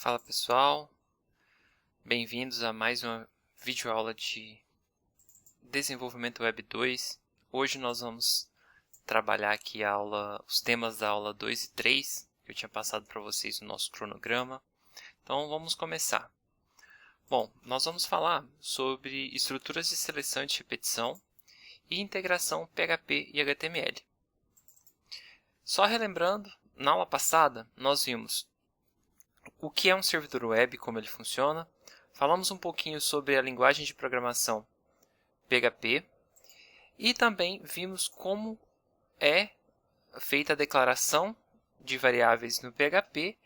Fala pessoal, bem-vindos a mais uma videoaula de Desenvolvimento Web 2. Hoje nós vamos trabalhar aqui os temas da aula 2 e 3, que eu tinha passado para vocês no nosso cronograma. Então vamos começar. Bom, nós vamos falar sobre estruturas de seleção e de repetição e integração PHP e HTML. Só relembrando, na aula passada nós vimos o que é um servidor web, como ele funciona. Falamos um pouquinho sobre a linguagem de programação PHP e também vimos como é feita a declaração de variáveis no PHP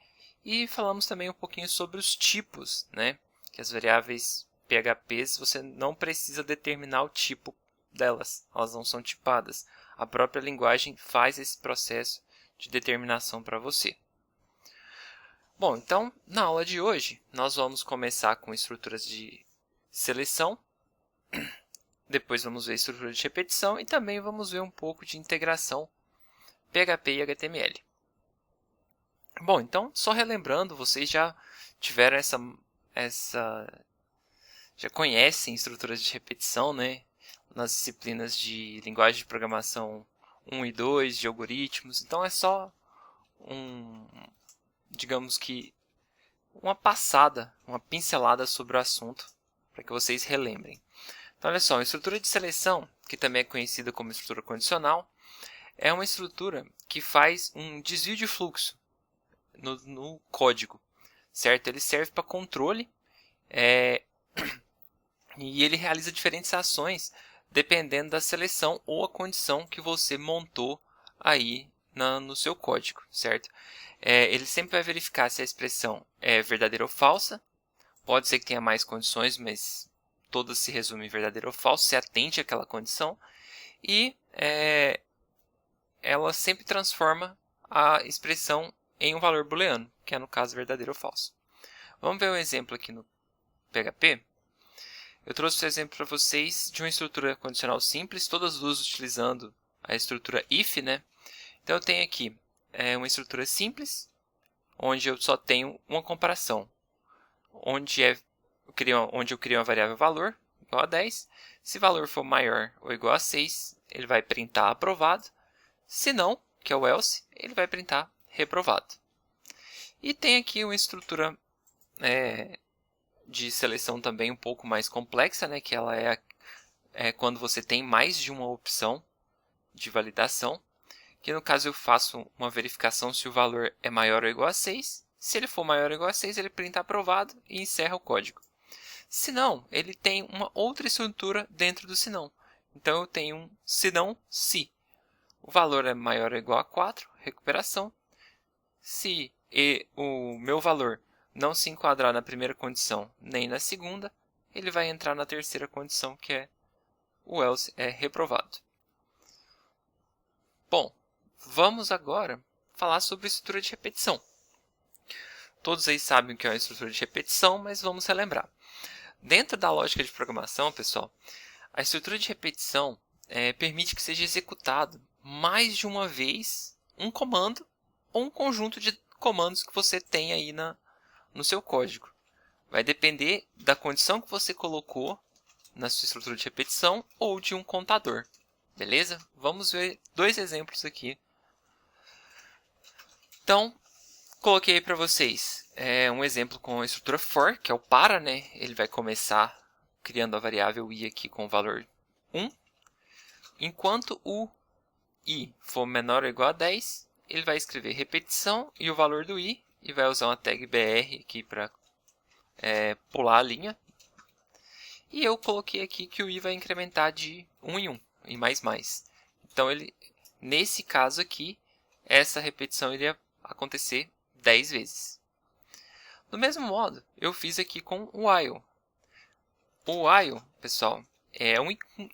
e falamos também um pouquinho sobre os tipos, né? Que as variáveis PHP você não precisa determinar o tipo delas, elas não são tipadas. A própria linguagem faz esse processo de determinação para você. Bom, então, na aula de hoje, nós vamos começar com estruturas de seleção, depois vamos ver estrutura de repetição e também vamos ver um pouco de integração PHP e HTML. Bom, então, só relembrando, vocês já tiveram já conhecem estruturas de repetição, né? Nas disciplinas de linguagem de programação 1 e 2, de algoritmos. Então, é só digamos que uma passada, uma pincelada sobre o assunto, para que vocês relembrem. Então, olha só, a estrutura de seleção, que também é conhecida como estrutura condicional, é uma estrutura que faz um desvio de fluxo no código, certo? Ele serve para controle e ele realiza diferentes ações dependendo da seleção ou a condição que você montou aí no seu código, certo? Ele sempre vai verificar se a expressão é verdadeira ou falsa. Pode ser que tenha mais condições, mas todas se resumem em verdadeiro ou falso, se atende àquela condição. E ela sempre transforma a expressão em um valor booleano, que é no caso verdadeiro ou falso. Vamos ver um exemplo aqui no PHP. Eu trouxe um exemplo para vocês de uma estrutura condicional simples, todas duas utilizando a estrutura if, né? Então eu tenho aqui uma estrutura simples, onde eu só tenho uma comparação, onde eu crio uma variável valor igual a 10. Se valor for maior ou igual a 6, ele vai printar aprovado. Se não, que é o else, ele vai printar reprovado. E tem aqui uma estrutura de seleção também um pouco mais complexa, né? Que ela é quando você tem mais de uma opção de validação. Que no caso eu faço uma verificação se o valor é maior ou igual a 6. Se ele for maior ou igual a 6, ele printa aprovado e encerra o código. Se não, ele tem uma outra estrutura dentro do senão. Então eu tenho um senão se. O valor é maior ou igual a 4, recuperação. Se o meu valor não se enquadrar na primeira condição nem na segunda, ele vai entrar na terceira condição, que é o else é reprovado. Bom, vamos agora falar sobre estrutura de repetição. Todos aí sabem o que é uma estrutura de repetição, mas vamos relembrar. Dentro da lógica de programação, pessoal, a estrutura de repetição permite que seja executado mais de uma vez um comando ou um conjunto de comandos que você tem aí no seu código. Vai depender da condição que você colocou na sua estrutura de repetição ou de um contador. Beleza? Vamos ver dois exemplos aqui. Então, coloquei para vocês um exemplo com a estrutura for, que é o para, né? Ele vai começar criando a variável i aqui com o valor 1. Enquanto o i for menor ou igual a 10, ele vai escrever repetição e o valor do i, e vai usar uma tag br aqui para pular a linha. E eu coloquei aqui que o i vai incrementar de 1 em 1, em mais. Então, nesse caso aqui, essa repetição iria acontecer 10 vezes. Do mesmo modo, eu fiz aqui com o while. O while, pessoal, é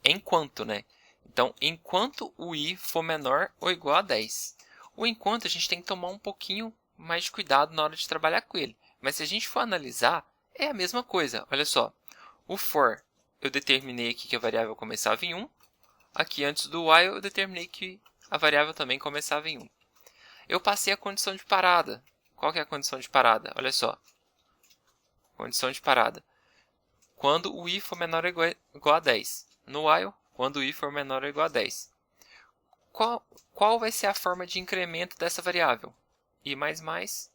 enquanto, né? Então, enquanto o i for menor ou igual a 10. O enquanto a gente tem que tomar um pouquinho mais de cuidado na hora de trabalhar com ele. Mas se a gente for analisar, é a mesma coisa. Olha só, o for eu determinei aqui que a variável começava em 1. Aqui antes do while eu determinei que a variável também começava em 1. Eu passei a condição de parada. Qual que é a condição de parada? Olha só. condição de parada, quando o i for menor ou igual a 10. No while, quando o i for menor ou igual a 10. Qual vai ser a forma de incremento dessa variável? I mais mais,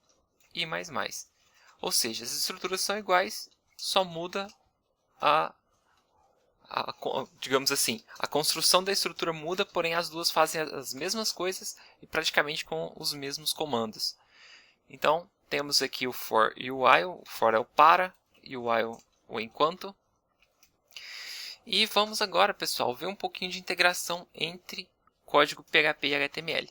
I mais mais. Ou seja, as estruturas são iguais, só muda digamos assim, a construção da estrutura muda, porém as duas fazem as mesmas coisas e praticamente com os mesmos comandos. Então, temos aqui o for e o while. O for é o para e o while o enquanto. E vamos agora, pessoal, ver um pouquinho de integração entre código PHP e HTML.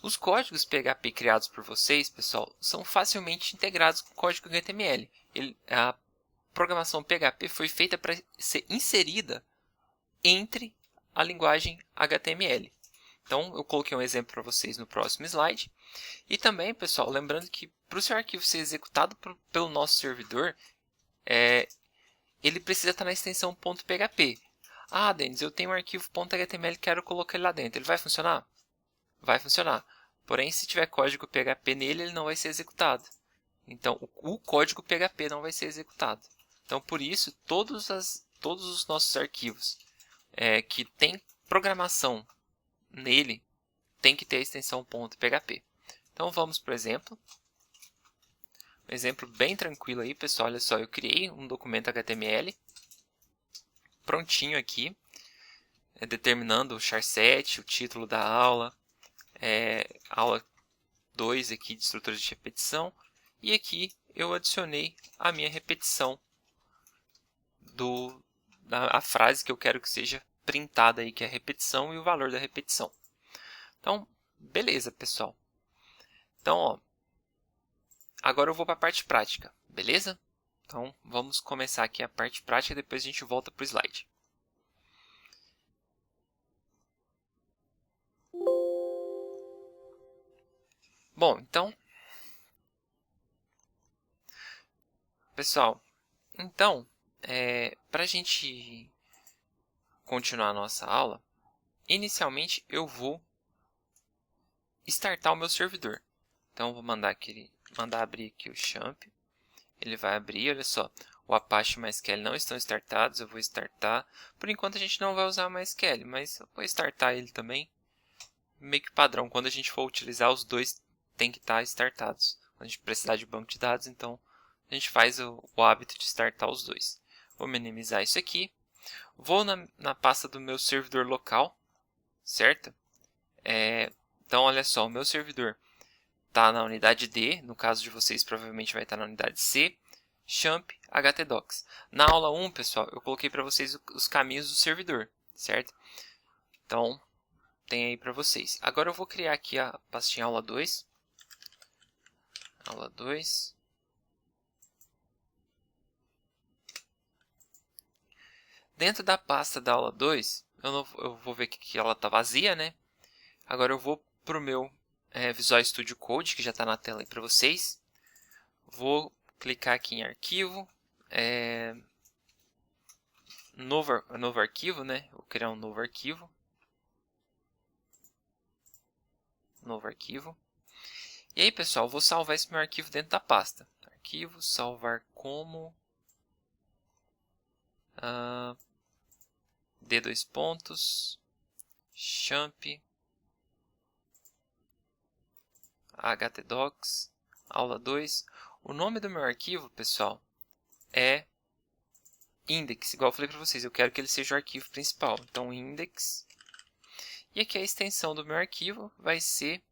Os códigos PHP criados por vocês, pessoal, são facilmente integrados com o código HTML. A programação PHP foi feita para ser inserida entre a linguagem HTML. Então, eu coloquei um exemplo para vocês no próximo slide. E também, pessoal, lembrando que para o seu arquivo ser executado pelo nosso servidor, ele precisa estar na extensão .php. Ah, Denis, eu tenho um arquivo .html e quero colocar ele lá dentro. Ele vai funcionar? Vai funcionar. Porém, se tiver código PHP nele, ele não vai ser executado. Então, o código PHP não vai ser executado. Então, por isso, todos os nossos arquivos que tem programação nele, tem que ter a extensão .php. Então, vamos para o exemplo. Um exemplo bem tranquilo aí, pessoal. Olha só, eu criei um documento HTML prontinho aqui, determinando o char7, o título da aula, aula 2 aqui de estruturas de repetição, e aqui eu adicionei a minha repetição a frase que eu quero que seja printada aí, que é a repetição e o valor da repetição. Então, beleza, pessoal. Então, ó, agora eu vou para a parte prática, beleza? Então, vamos começar aqui a parte prática e depois a gente volta para o slide. Bom, então, pessoal, para a gente continuar a nossa aula, inicialmente eu vou startar o meu servidor. Então, eu vou mandar abrir aqui o champ. Ele vai abrir, olha só, o Apache e o MySQL não estão startados, eu vou startar. Por enquanto a gente não vai usar o MySQL, mas eu vou startar ele também. Meio que padrão, quando a gente for utilizar, os dois tem que estar startados. Quando a gente precisar de banco de dados, então a gente faz o hábito de startar os dois. Vou minimizar isso aqui. Vou na pasta do meu servidor local, certo? Então, olha só, o meu servidor está na unidade D, no caso de vocês provavelmente vai estar na unidade C, champ htdocs. Na aula 1, pessoal, eu coloquei para vocês os caminhos do servidor, certo? Então, tem aí para vocês. Agora eu vou criar aqui a pastinha aula 2. Aula 2. Dentro da pasta da aula 2, eu vou ver que ela está vazia, né? Agora eu vou para o meu Visual Studio Code, que já está na tela aí para vocês. Vou clicar aqui em arquivo. Novo arquivo, né? Vou criar um novo arquivo. Novo arquivo. E aí, pessoal, vou salvar esse meu arquivo dentro da pasta. Arquivo, salvar como D2 champ htdocs aula 2. O nome do meu arquivo, pessoal, é index. Igual eu falei para vocês, eu quero que ele seja o arquivo principal. Então, index. E aqui a extensão do meu arquivo vai ser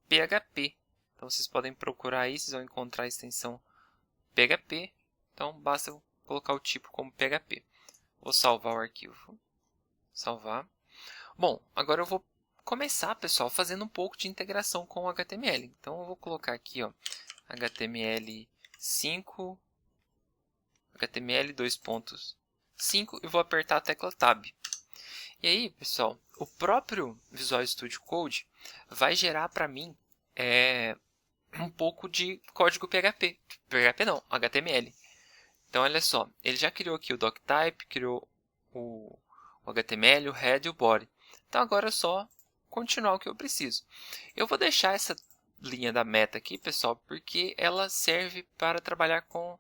.php. Então, vocês podem procurar aí, vocês vão encontrar a extensão PHP. Então, basta eu colocar o tipo como PHP. Vou salvar o arquivo. Salvar. Bom, agora eu vou começar, pessoal, fazendo um pouco de integração com o HTML. Então, eu vou colocar aqui, ó, HTML5, HTML 2.5 e vou apertar a tecla Tab. E aí, pessoal, o próprio Visual Studio Code vai gerar para mim um pouco de código PHP. PHP não, HTML. Então, olha só, ele já criou aqui o doctype, criou o HTML, o head e o body. Então, agora é só continuar o que eu preciso. Eu vou deixar essa linha da meta aqui, pessoal, porque ela serve para trabalhar com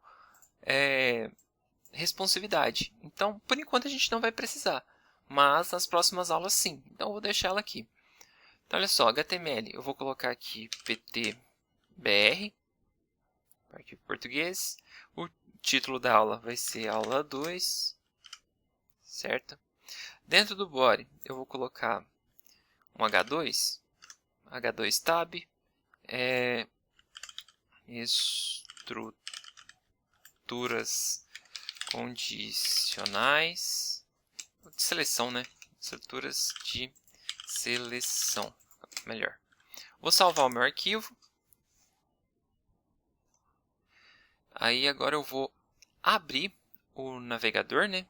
responsividade. Então, por enquanto a gente não vai precisar, mas nas próximas aulas sim. Então, eu vou deixar ela aqui. Então, olha só, HTML, eu vou colocar aqui ptbr, arquivo português. O título da aula vai ser aula 2, certo? Dentro do body, eu vou colocar um H2 tab, estruturas condicionais de seleção, né? Estruturas de seleção, melhor. Vou salvar o meu arquivo. Aí agora eu vou abrir o navegador, né?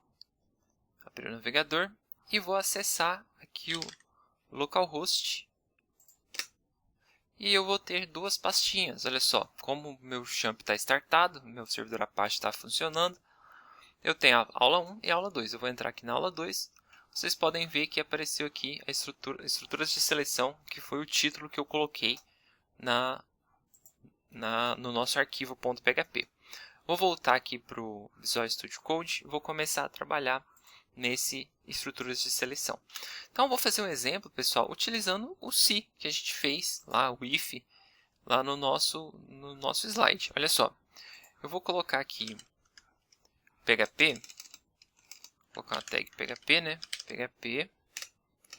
Abrir o navegador e vou acessar aqui o localhost. E eu vou ter duas pastinhas. Olha só, como o meu champ está startado, meu servidor Apache está funcionando. Eu tenho a aula 1 e a aula 2. Eu vou entrar aqui na aula 2. Vocês podem ver que apareceu aqui a estruturas de seleção, que foi o título que eu coloquei no nosso arquivo .php. Vou voltar aqui para o Visual Studio Code e vou começar a trabalhar nesse estruturas de seleção. Então, eu vou fazer um exemplo, pessoal, utilizando o se que a gente fez lá, o if, lá no nosso slide. Olha só, eu vou colocar aqui PHP, vou colocar uma tag PHP, né? PHP,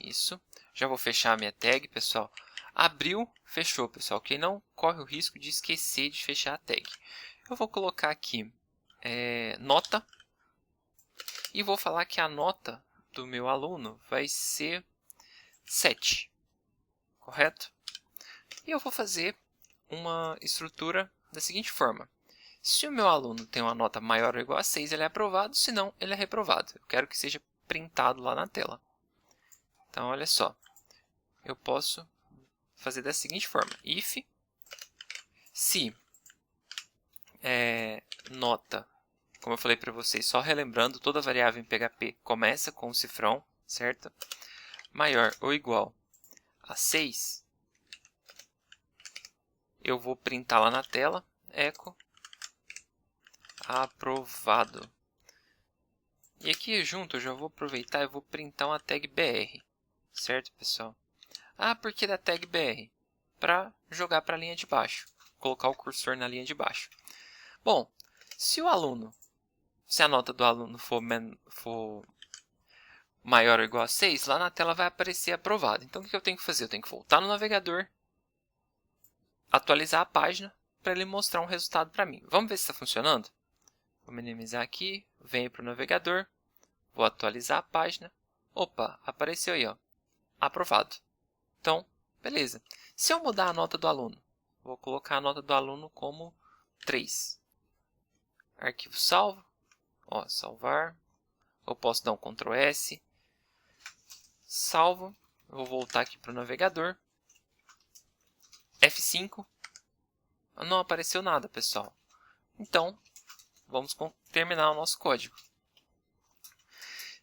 isso. Já vou fechar a minha tag, pessoal. Abriu, fechou, pessoal. Quem não corre o risco de esquecer de fechar a tag. Eu vou colocar aqui nota e vou falar que a nota do meu aluno vai ser 7, correto? E eu vou fazer uma estrutura da seguinte forma. Se o meu aluno tem uma nota maior ou igual a 6, ele é aprovado, se não, ele é reprovado. Eu quero que seja printado lá na tela. Então, olha só, eu posso fazer da seguinte forma. If, se nota, como eu falei para vocês, só relembrando, toda variável em PHP começa com o cifrão, certo? Maior ou igual a 6, eu vou printar lá na tela, echo aprovado. E aqui junto eu já vou aproveitar e vou printar uma tag BR, certo, pessoal? Por que da tag BR? Para jogar para a linha de baixo, colocar o cursor na linha de baixo. Bom, se a nota do aluno for maior ou igual a 6, lá na tela vai aparecer aprovado. Então, o que eu tenho que fazer? Eu tenho que voltar no navegador, atualizar a página para ele mostrar um resultado para mim. Vamos ver se está funcionando? Vou minimizar aqui, venho para o navegador, vou atualizar a página. Opa, apareceu aí, ó, aprovado. Então, beleza. Se eu mudar a nota do aluno, vou colocar a nota do aluno como 3. Arquivo salvo, salvar. Eu posso dar um Ctrl S. Salvo. Eu vou voltar aqui para o navegador. F5. Não apareceu nada, pessoal. Então, vamos terminar o nosso código.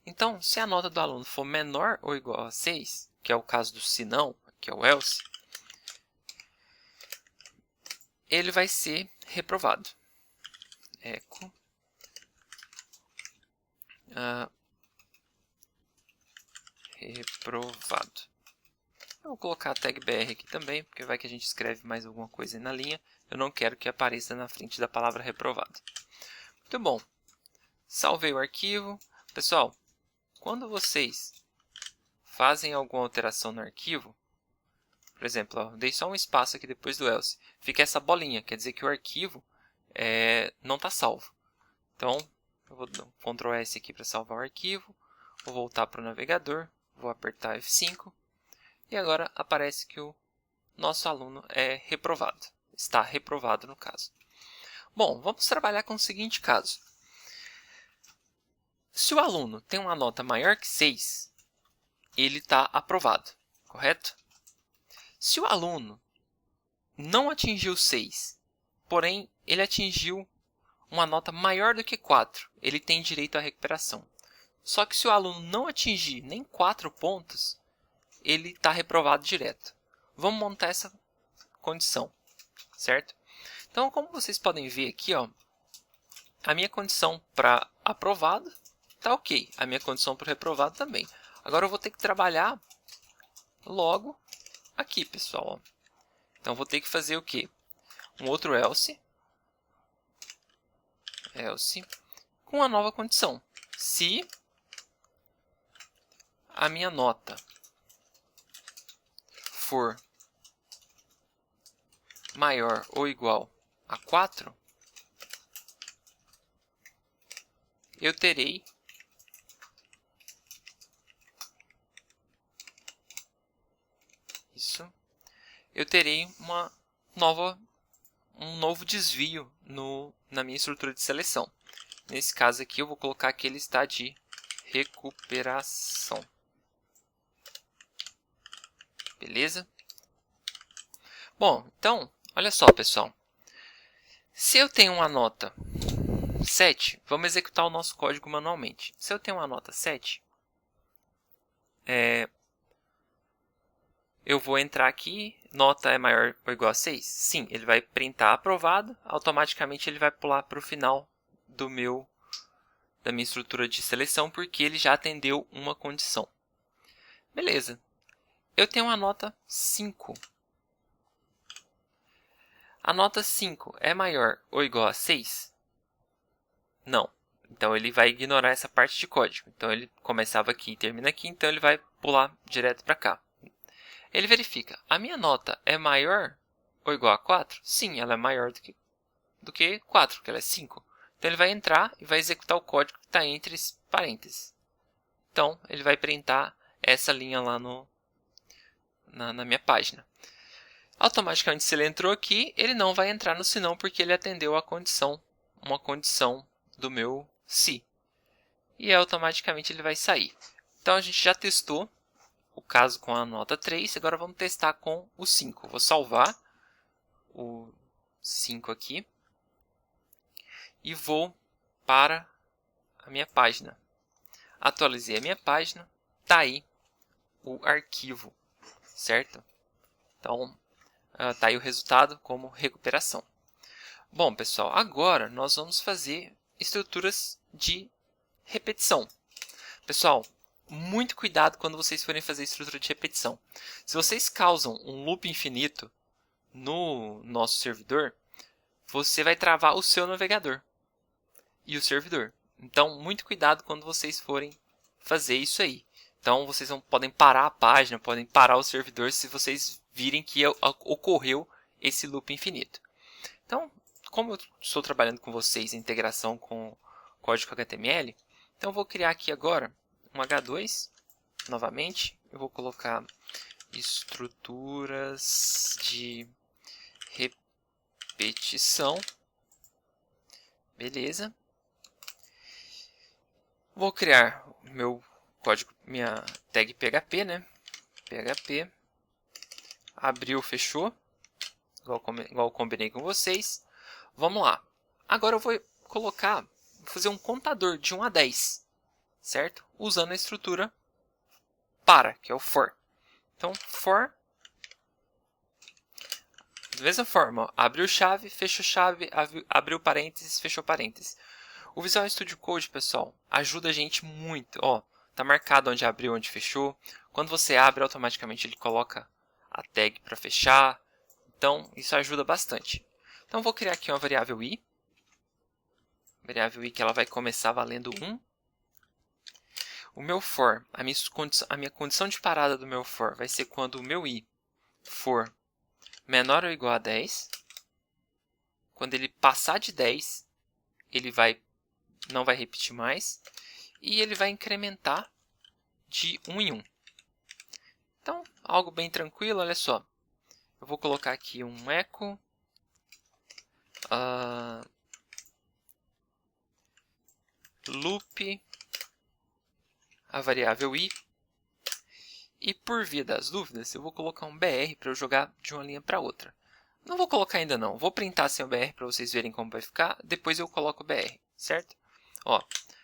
Então, se a nota do aluno for menor ou igual a 6, que é o caso do se não, que é o else, ele vai ser reprovado. Echo reprovado. Eu vou colocar a tag BR aqui também, porque vai que a gente escreve mais alguma coisa aí na linha. Eu não quero que apareça na frente da palavra reprovado. Muito bom. Salvei o arquivo. Pessoal, quando vocês fazem alguma alteração no arquivo, por exemplo, dei só um espaço aqui depois do else, fica essa bolinha, quer dizer que o arquivo não está salvo. Então, eu vou dar um Ctrl S aqui para salvar o arquivo, vou voltar para o navegador, vou apertar F5 e agora aparece que o nosso aluno é reprovado, está reprovado no caso. Bom, vamos trabalhar com o seguinte caso. Se o aluno tem uma nota maior que 6, ele está aprovado, correto? Se o aluno não atingiu 6, porém ele atingiu uma nota maior do que 4, ele tem direito à recuperação. Só que se o aluno não atingir nem 4 pontos, ele está reprovado direto. Vamos montar essa condição, certo? Então, como vocês podem ver aqui, ó, a minha condição para aprovado está ok. A minha condição para reprovado também. Agora eu vou ter que trabalhar logo aqui, pessoal. Então, vou ter que fazer o quê? Um outro else com a nova condição. Se a minha nota for maior ou igual a 4, eu terei um novo desvio na minha estrutura de seleção. Nesse caso aqui, eu vou colocar que ele está de recuperação. Beleza? Bom, então, olha só, pessoal. Se eu tenho uma nota 7, vamos executar o nosso código manualmente. Se eu tenho uma nota 7, eu vou entrar aqui, nota é maior ou igual a 6? Sim, ele vai printar aprovado, automaticamente ele vai pular para o final da minha estrutura de seleção, porque ele já atendeu uma condição. Beleza. Eu tenho uma nota 5. A nota 5 é maior ou igual a 6? Não. Então, ele vai ignorar essa parte de código. Então, ele começava aqui e termina aqui, então ele vai pular direto para cá. Ele verifica, a minha nota é maior ou igual a 4? Sim, ela é maior do que 4, porque ela é 5. Então, ele vai entrar e vai executar o código que está entre parênteses. Então, ele vai printar essa linha lá na minha página. Automaticamente, se ele entrou aqui, ele não vai entrar no senão, porque ele atendeu uma condição do meu se. E automaticamente ele vai sair. Então, a gente já testou o caso com a nota 3, agora vamos testar com o 5. Vou salvar o 5 aqui e vou para a minha página. Atualizei a minha página, está aí o arquivo, certo? Então, está aí o resultado como recuperação. Bom, pessoal, agora nós vamos fazer estruturas de repetição. Pessoal, muito cuidado quando vocês forem fazer estrutura de repetição. Se vocês causam um loop infinito no nosso servidor, você vai travar o seu navegador e o servidor. Então, muito cuidado quando vocês forem fazer isso aí. Então, vocês podem parar a página, podem parar o servidor se vocês virem que ocorreu esse loop infinito. Então, como eu estou trabalhando com vocês em integração com código HTML, então eu vou criar aqui agora um H2, novamente. Eu vou colocar estruturas de repetição. Beleza. Vou criar meu código, minha tag PHP, né? PHP. Abriu, fechou. Igual eu combinei com vocês. Vamos lá. Agora eu vou fazer um contador de 1 a 10. Certo? Usando a estrutura para, que é o for. Então, for. Da mesma forma, ó, abriu chave, fechou chave, abriu parênteses, fechou parênteses. O Visual Studio Code, pessoal, ajuda a gente muito. Ó, tá marcado onde abriu, onde fechou. Quando você abre, automaticamente ele coloca a tag para fechar. Então, isso ajuda bastante. Então, vou criar aqui uma variável i. Variável i que ela vai começar valendo 1. O meu for, a minha condição de parada do meu for vai ser quando o meu i for menor ou igual a 10. Quando ele passar de 10, ele não vai repetir mais. E ele vai incrementar de 1 em 1. Então, algo bem tranquilo, olha só. Eu vou colocar aqui um echo loop, a variável i. E por via das dúvidas, eu vou colocar um br para eu jogar de uma linha para outra. Não vou colocar ainda não, vou printar sem o br para vocês verem como vai ficar, depois eu coloco o br, certo? Ó,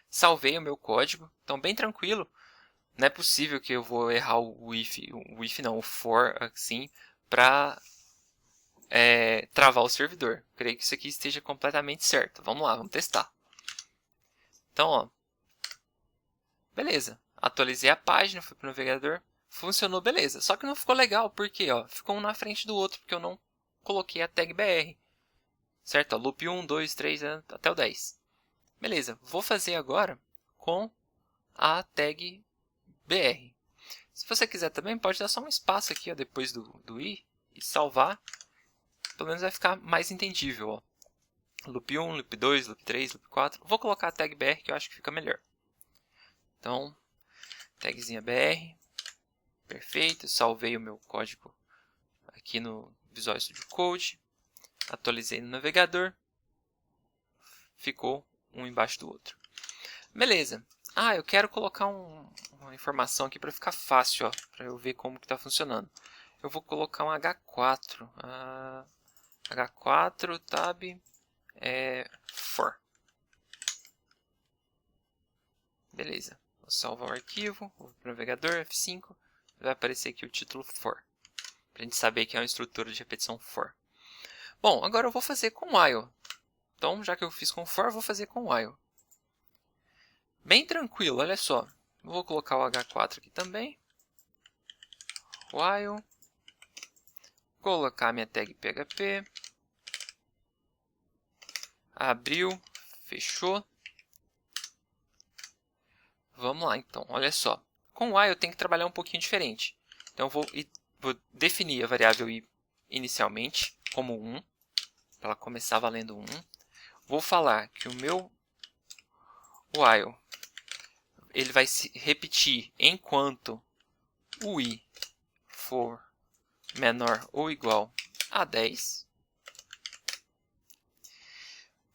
salvei o meu código, então bem tranquilo. Não é possível que eu vou errar o for assim, para travar o servidor. Creio que isso aqui esteja completamente certo. Vamos lá, vamos testar. Então, ó, beleza. Atualizei a página, fui para o navegador, funcionou, beleza. Só que não ficou legal, porque ó, ficou um na frente do outro, porque eu não coloquei a tag BR. Certo? Ó, loop 1, 2, 3, até o 10. Beleza, vou fazer agora com a tag BR. Se você quiser também, pode dar só um espaço aqui ó, depois do i e salvar. Pelo menos vai ficar mais entendível. Ó. Loop 1, loop 2, loop 3, loop 4. Vou colocar a tag BR que eu acho que fica melhor. Então, tagzinha BR. Perfeito, salvei o meu código aqui no Visual Studio Code. Atualizei no navegador. Ficou um embaixo do outro. Beleza. Ah, eu quero colocar uma informação aqui para ficar fácil, ó, para eu ver como que está funcionando. Eu vou colocar um H4. H4 tab for. Beleza. Vou salvar o arquivo, vou para o navegador F5, vai aparecer aqui o título for, para a gente saber que é uma estrutura de repetição for. Bom, agora eu vou fazer com while. Então, já que eu fiz com for, vou fazer com while. Bem tranquilo, olha só. Vou colocar o H4 aqui também. While. Colocar minha tag PHP. Abriu, fechou. Vamos lá então, olha só. Com while eu tenho que trabalhar um pouquinho diferente. Então eu vou definir a variável i inicialmente como 1. Para ela começar valendo 1. Vou falar que o meu while ele vai se repetir enquanto o i for menor ou igual a 10.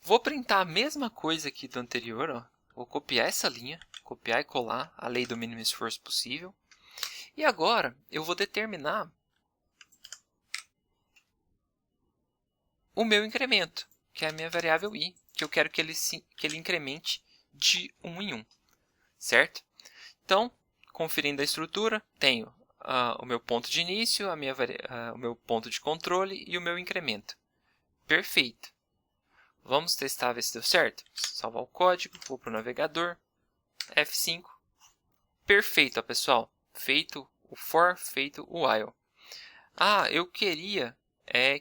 Vou printar a mesma coisa aqui do anterior. Ó. Vou copiar essa linha, copiar e colar a lei do mínimo esforço possível. E agora eu vou determinar o meu incremento, que é a minha variável i, que eu quero que ele incremente de 1 em 1. Certo? Então, conferindo a estrutura, tenho o meu ponto de início, o meu ponto de controle e o meu incremento. Perfeito. Vamos testar, ver se deu certo. Salvar o código, vou para o navegador, F5. Perfeito, ó, pessoal. Feito o for, feito o while. Ah, eu queria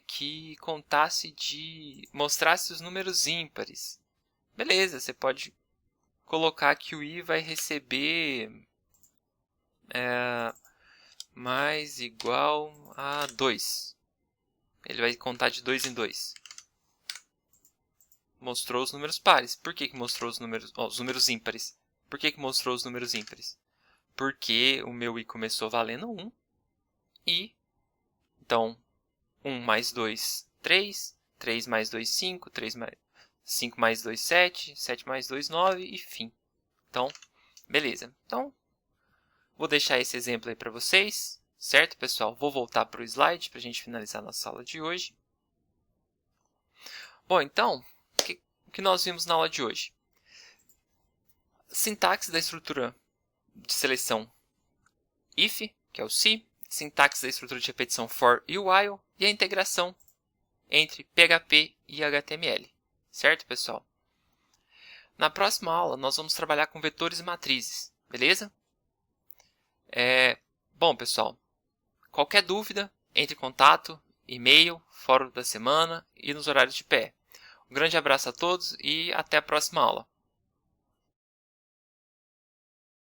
que mostrasse os números ímpares. Beleza, você pode colocar que o i vai receber mais igual a 2. Ele vai contar de 2 em 2. Mostrou os números pares. Por que mostrou os números ímpares? Por que mostrou os números ímpares? Porque o meu i começou valendo 1. E, então, 1 mais 2, 3. 3 mais 2, 5. 5 mais 2, 7. 7 mais 2, 9. E fim. Então, beleza. Então, vou deixar esse exemplo aí para vocês. Certo, pessoal? Vou voltar para o slide para a gente finalizar a nossa aula de hoje. Bom, então, o que nós vimos na aula de hoje? Sintaxe da estrutura de seleção if, que é o se, sintaxe da estrutura de repetição for e while, e a integração entre PHP e HTML. Certo, pessoal? Na próxima aula, nós vamos trabalhar com vetores e matrizes, beleza? Bom, pessoal, qualquer dúvida, entre em contato, e-mail, fórum da semana e nos horários de pé. Um grande abraço a todos e até a próxima aula.